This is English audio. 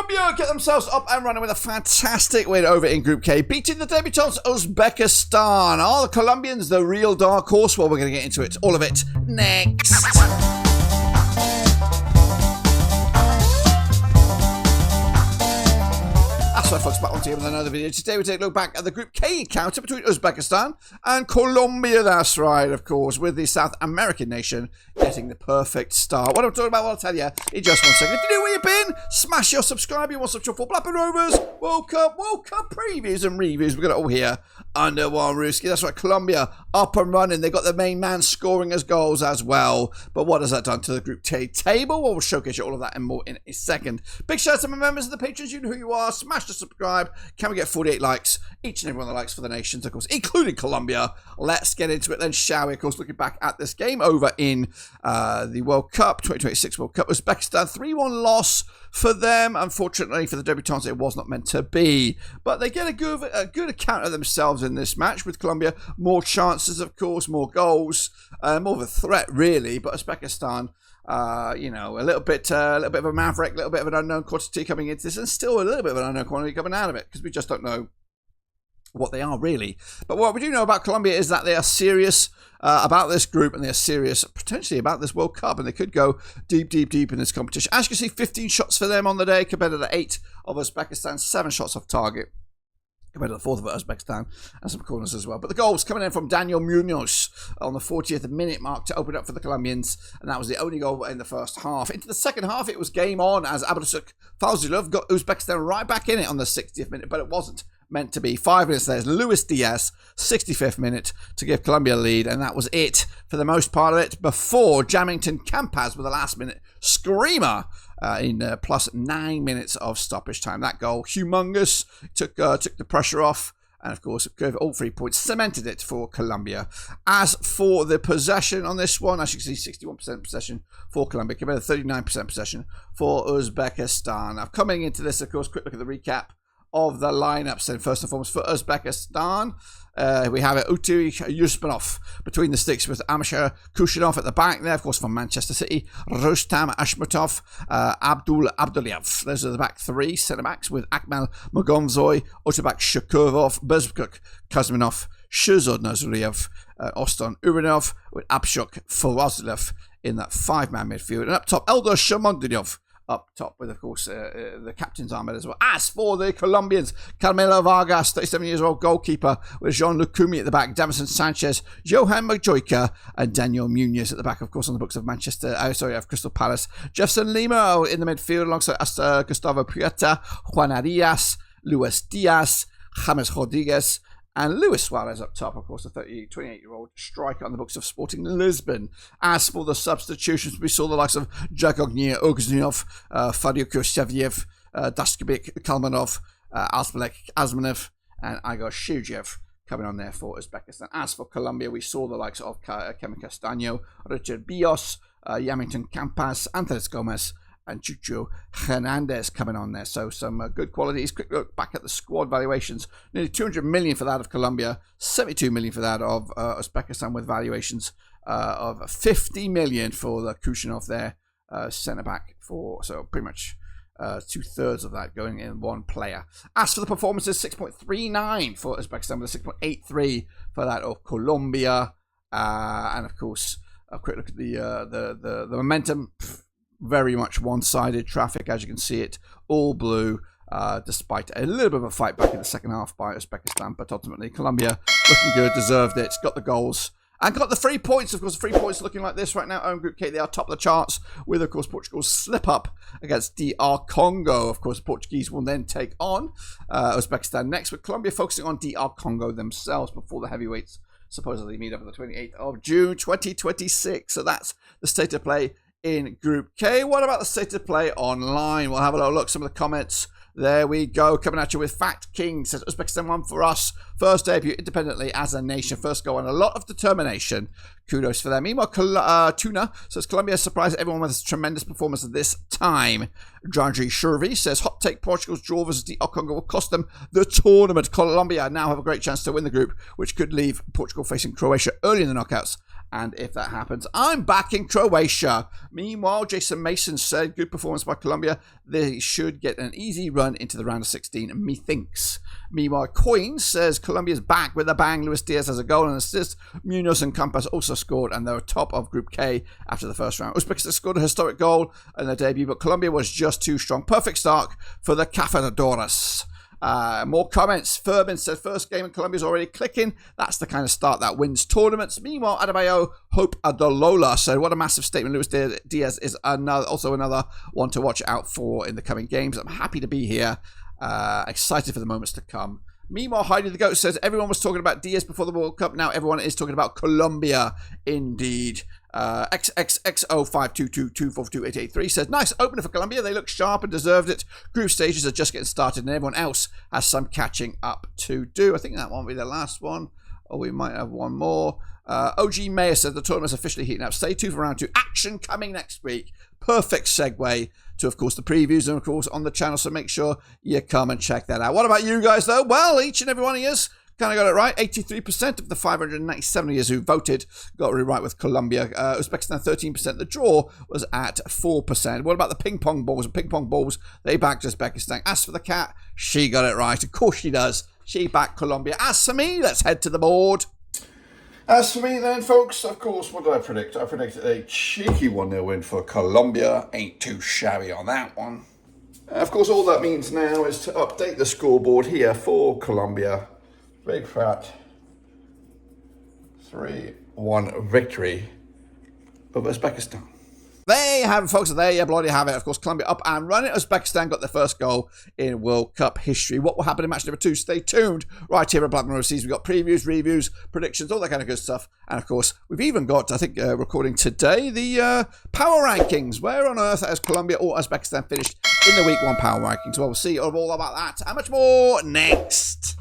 Colombia get themselves up and running with a fantastic win over in Group K, beating the debutants Uzbekistan. Are the Colombians the real dark horse? Well, we're going to get into it, all of it, next. That's right, folks, back on to you with another video. Today we take a look back at the Group K encounter between Uzbekistan and Colombia. That's right, of course, with the South American nation getting the perfect start. What I'm talking about, well, I'll tell you in just 1 second. If you know where you've been, smash your subscribe. You want some for Blackburn Rovers World Cup previews and reviews. We've got it all here under one rooski. That's right, Colombia up and running. They've got the main man scoring as goals as well. But what has that done to the Group K table? Well, we'll showcase you all of that and more in a second. Big shout out to my members of the patrons. You know who you are. Smash the subscribe. Can we get 48 likes? Each and every one of the likes for the nations, of course, including Colombia. Let's get into it then, shall we? Of course, looking back at this game over in the World Cup, 2026 World Cup, Uzbekistan, 3-1 loss for them. Unfortunately, for the debutants, it was not meant to be. But they get a good account of themselves in this match with Colombia. More chances, of course, more goals, more of a threat, really. But Uzbekistan, you know, a little bit of a maverick, a little bit of an unknown quantity coming into this, and still a little bit of an unknown quantity coming out of it, because we just don't know what they are really. But what we do know about Colombia is that they are serious about this group, and they are serious potentially about this World Cup, and they could go deep in this competition. As you can see, 15 shots for them on the day compared to the 8 of Uzbekistan, 7 shots off target compared to the 4th of Uzbekistan, and some corners as well. But the goals coming in from Daniel Munoz on the 40th minute mark to open up for the Colombians, and that was the only goal in the first half. Into the second half, it was game on as Abdulsuk Fazilov got Uzbekistan right back in it on the 60th minute, but it wasn't meant to be. 5 minutes later, Luis Diaz, 65th minute, to give Colombia a lead, and that was it for the most part of it, before Jamington Campas with a last-minute screamer in plus 9 minutes of stoppage time. That goal, humongous, took the pressure off, and of course, gave all 3 points, cemented it for Colombia. As for the possession on this one, as you can see, 61% possession for Colombia, compared to 39% possession for Uzbekistan. Now, coming into this, of course, quick look at the recap of the lineups. Then first and foremost for Uzbekistan, we have Uturi Yusmanov between the sticks with Amshar Kushinov at the back there, of course, from Manchester City. Rustam Ashmatov, Abdul Abdulyev. Those are the back 3 centre-backs with Akmal Magonzoy, Otabak Shakurov, Bezbuk Kazminov, Shuzod Nazariev, Oston Urinov, with Abshok Fawazilov in that 5-man midfield. And up top, Eldar Shamondinyov up top with, of course, the captain's armband as well. As for the Colombians, Carmelo Vargas, 37 years old goalkeeper, with Jean-Luc Coumi at the back, Davison Sanchez, Johan Majoika, and Daniel Munoz at the back, of course, on the books of of Crystal Palace. Jefferson Lima in the midfield alongside Gustavo Prieta, Juan Arias, Luis Diaz, James Rodriguez, and Luis Suarez up top, of course, the 28-year-old striker on the books of Sporting Lisbon. As for the substitutions, we saw the likes of Jagognir Ogznov, Fadio Kursevyev, Daskibik Kalmanov, Asmalek Asmanov, and Igor Shujiev coming on there for Uzbekistan. As for Colombia, we saw the likes of Kemi Castaño, Richard Bios, Yamington Campas, Anthony Gomez, and Chucho Hernandez coming on there. So some good qualities. Quick look back at the squad valuations. Nearly 200 million for that of Colombia, 72 million for that of Uzbekistan, with valuations of 50 million for the Kushinov there, centre-back, for, so pretty much 2/3 of that going in one player. As for the performances, 6.39 for Uzbekistan, with a 6.83 for that of Colombia. And of course, a quick look at the momentum. Very much one-sided traffic, as you can see it, all blue, despite a little bit of a fight back in the second half by Uzbekistan. But ultimately, Colombia looking good, deserved it, got the goals, and got the 3 points. Of course, 3 points looking like this right now. Own Group K, they are top of the charts, with, of course, Portugal's slip-up against DR Congo. Of course, the Portuguese will then take on Uzbekistan next, with Colombia focusing on DR Congo themselves before the heavyweights supposedly meet up on the 28th of June, 2026. So that's the state of play in Group K. What about the state of play online? We'll have a little look. Some of the comments. There we go. Coming at you with Fact King. Says Uzbekistan won for us. First debut independently as a nation. First goal and a lot of determination. Kudos for them. Meanwhile, Tuna says Colombia surprised everyone with a tremendous performance at this time. Janji Shurvi says hot take, Portugal's draw versus the Congo will cost them the tournament. Colombia now have a great chance to win the group, which could leave Portugal facing Croatia early in the knockouts And if that happens, I'm back in Croatia. Meanwhile, Jason Mason said, good performance by Colombia. They should get an easy run into the round of 16, methinks. Meanwhile, Coin says, Colombia's back with a bang. Luis Diaz has a goal and assist. Munoz and Campas also scored, and they're top of Group K after the first round. Uzbekistan scored a historic goal in their debut, but Colombia was just too strong. Perfect start for the Cafetadores. More comments. Furbin said, first game in Colombia's already clicking. That's the kind of start that wins tournaments. Meanwhile, Adebayo Hope Adolola said, what a massive statement. Luis Diaz is also another one to watch out for in the coming games. I'm happy to be here. Excited for the moments to come. Meanwhile, Heidi the Goat says, everyone was talking about Diaz before the World Cup. Now everyone is talking about Colombia. Indeed. XXXO5222428883 says, nice opener for Colombia. They look sharp and deserved it. Group stages are just getting started and everyone else has some catching up to do. I think that won't be the last one. Or we might have one more. OG Mayer said the tournament's officially heating up. Stay tuned for round 2. Action coming next week. Perfect segue to, of course, the previews and, of course, on the channel. So make sure you come and check that out. What about you guys, though? Well, each and every one of you kind of got it right. 83% of the 597 of you who voted got it right with Colombia. Uzbekistan, 13%. The draw was at 4%. What about the ping pong balls? The ping pong balls, they backed Uzbekistan. As for the cat, she got it right. Of course she does. She backed Colombia. As for me, let's head to the board. As for me then, folks, of course, what did I predict? I predicted a cheeky 1-0 win for Colombia. Ain't too shabby on that one. Of course, all that means now is to update the scoreboard here for Colombia. Big fat 3-1 victory over Uzbekistan. There you have it, folks. There you bloody have it. Of course, Colombia up and running. Uzbekistan got their first goal in World Cup history. What will happen in match number 2? Stay tuned. Right here at Blackman Overseas, we've got previews, reviews, predictions, all that kind of good stuff. And, of course, we've even got, I think, recording today, the power rankings. Where on earth has Colombia or Uzbekistan finished in the Week 1 power rankings? Well, we'll see all about that and much more next.